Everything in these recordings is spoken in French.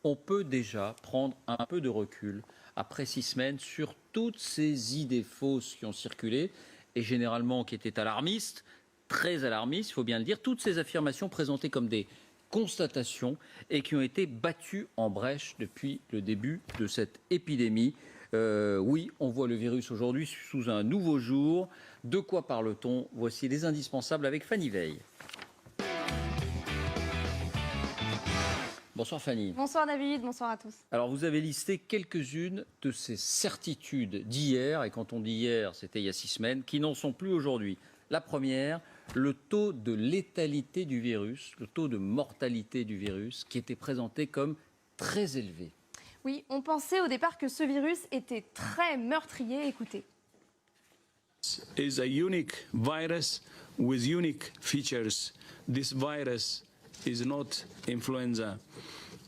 on peut déjà prendre un peu de recul après 6 semaines sur toutes ces idées fausses qui ont circulé et généralement qui étaient alarmistes, très alarmistes, il faut bien le dire, toutes ces affirmations présentées comme des constatations et qui ont été battues en brèche depuis le début de cette épidémie. Oui, on voit le virus aujourd'hui sous un nouveau jour. De quoi parle-t-on? Voici les indispensables avec Fanny Veil. Bonsoir Fanny. Bonsoir David, bonsoir à tous. Alors vous avez listé quelques-unes de ces certitudes d'hier, et quand on dit hier, c'était il y a 6 semaines, qui n'en sont plus aujourd'hui. La première, le taux de létalité du virus, le taux de mortalité du virus, qui était présenté comme très élevé. Oui, on pensait au départ que ce virus était très meurtrier. Écoutez. Is a unique virus with unique features. This virus is not influenza.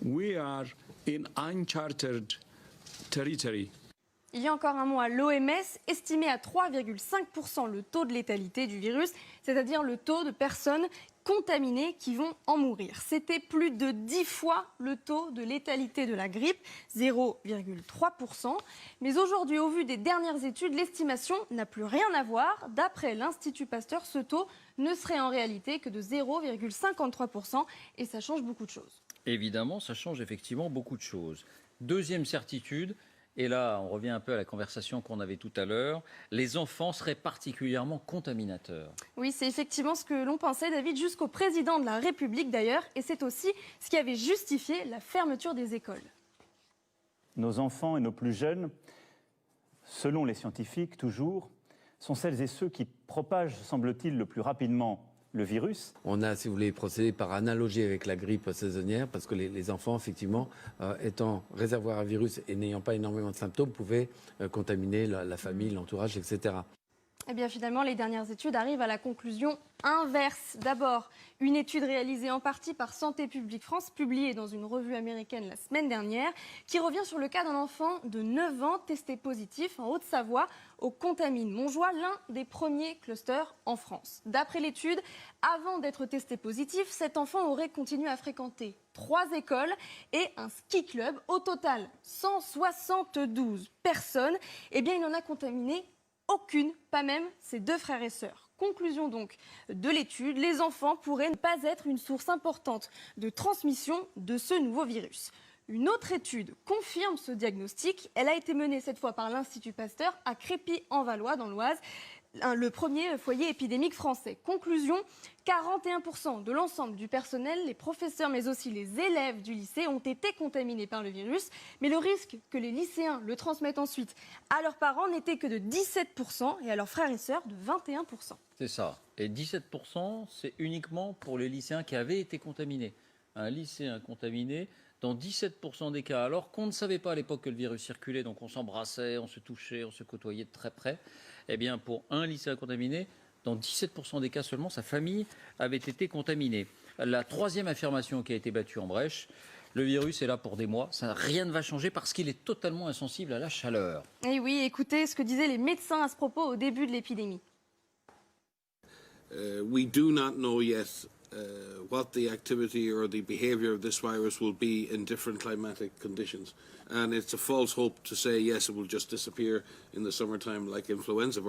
We are in uncharted territory. Il y a encore un mois, l'OMS estimait à 3,5% le taux de létalité du virus, c'est-à-dire le taux de personnes contaminées qui vont en mourir. C'était plus de 10 fois le taux de létalité de la grippe, 0,3%. Mais aujourd'hui, au vu des dernières études, l'estimation n'a plus rien à voir. D'après l'Institut Pasteur, ce taux ne serait en réalité que de 0,53% et ça change beaucoup de choses. Évidemment, ça change effectivement beaucoup de choses. Deuxième certitude, et là on revient un peu à la conversation qu'on avait tout à l'heure, les enfants seraient particulièrement contaminateurs. Oui, c'est effectivement ce que l'on pensait, David, jusqu'au président de la République d'ailleurs, et c'est aussi ce qui avait justifié la fermeture des écoles. Nos enfants et nos plus jeunes, selon les scientifiques toujours, sont celles et ceux qui propagent, semble-t-il, le plus rapidement le virus. On a, si vous voulez, procédé par analogie avec la grippe saisonnière, parce que les enfants, effectivement, étant réservoirs à virus et n'ayant pas énormément de symptômes, pouvaient contaminer la famille, l'entourage, etc. Eh bien, finalement, les dernières études arrivent à la conclusion inverse. D'abord, une étude réalisée en partie par Santé publique France, publiée dans une revue américaine la semaine dernière, qui revient sur le cas d'un enfant de 9 ans testé positif en Haute-Savoie au Contamine Montjoie, l'un des premiers clusters en France. D'après l'étude, avant d'être testé positif, cet enfant aurait continué à fréquenter 3 écoles et un ski club. Au total, 172 personnes. Eh bien, il en a contaminé aucune, pas même ses 2 frères et sœurs. Conclusion donc de l'étude, les enfants pourraient ne pas être une source importante de transmission de ce nouveau virus. Une autre étude confirme ce diagnostic. Elle a été menée cette fois par l'Institut Pasteur à Crépy-en-Valois dans l'Oise, le premier foyer épidémique français. Conclusion, 41% de l'ensemble du personnel, les professeurs mais aussi les élèves du lycée ont été contaminés par le virus. Mais le risque que les lycéens le transmettent ensuite à leurs parents n'était que de 17% et à leurs frères et sœurs de 21%. C'est ça. Et 17%, c'est uniquement pour les lycéens qui avaient été contaminés. Un lycéen contaminé dans 17% des cas, alors qu'on ne savait pas à l'époque que le virus circulait, donc on s'embrassait, on se touchait, on se côtoyait de très près. Eh bien, pour un lycéen contaminé, dans 17% des cas seulement, sa famille avait été contaminée. La troisième affirmation qui a été battue en brèche, le virus est là pour des mois, rien ne va changer parce qu'il est totalement insensible à la chaleur. Et oui, écoutez ce que disaient les médecins à ce propos au début de l'épidémie. We do not know yet what the activity or the behavior of this virus will be in different climatic conditions. And it's a false hope to say, yes, it will just disappear in the summertime like influenza.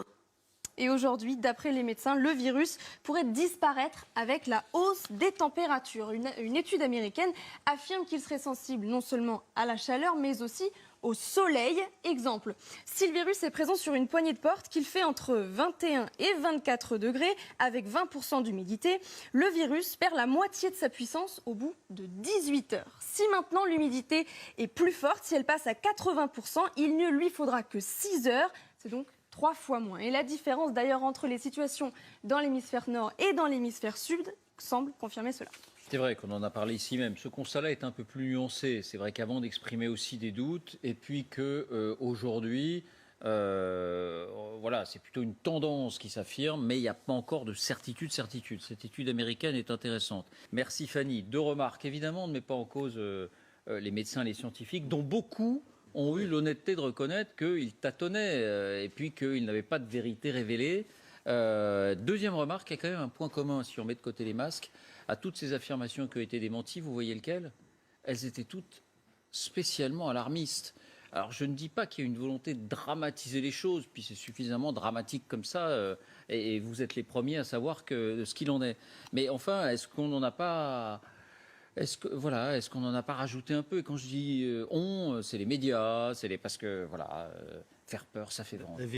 Et aujourd'hui, d'après les médecins, le virus pourrait disparaître avec la hausse des températures. Une étude américaine affirme qu'il serait sensible non seulement à la chaleur, mais aussi au soleil. Exemple, si le virus est présent sur une poignée de porte qu'il fait entre 21 et 24 degrés avec 20% d'humidité, le virus perd la moitié de sa puissance au bout de 18 heures. Si maintenant l'humidité est plus forte, si elle passe à 80%, il ne lui faudra que 6 heures. C'est donc 3 fois moins. Et la différence d'ailleurs entre les situations dans l'hémisphère nord et dans l'hémisphère sud semble confirmer cela. C'est vrai qu'on en a parlé ici même. Ce constat-là est un peu plus nuancé. C'est vrai qu'avant d'exprimer aussi des doutes, et puis qu'aujourd'hui, voilà, c'est plutôt une tendance qui s'affirme, mais il n'y a pas encore de certitude. Cette étude américaine est intéressante. Merci Fanny. 2 remarques. Évidemment, on ne met pas en cause les médecins, les scientifiques, dont beaucoup ont eu l'honnêteté de reconnaître qu'ils tâtonnaient et puis qu'ils n'avaient pas de vérité révélée. Deuxième remarque, il y a quand même un point commun, si on met de côté les masques, à toutes ces affirmations qui ont été démenties. Vous voyez lequel? Elles étaient toutes spécialement alarmistes. Alors, je ne dis pas qu'il y a une volonté de dramatiser les choses, puis c'est suffisamment dramatique comme ça, et vous êtes les premiers à savoir ce qu'il en est. Mais enfin, est-ce qu'on n'en a pas... est-ce qu'on n'en a pas rajouté un peu? Et quand je dis on, c'est les médias, parce que, voilà, faire peur, ça fait vendre.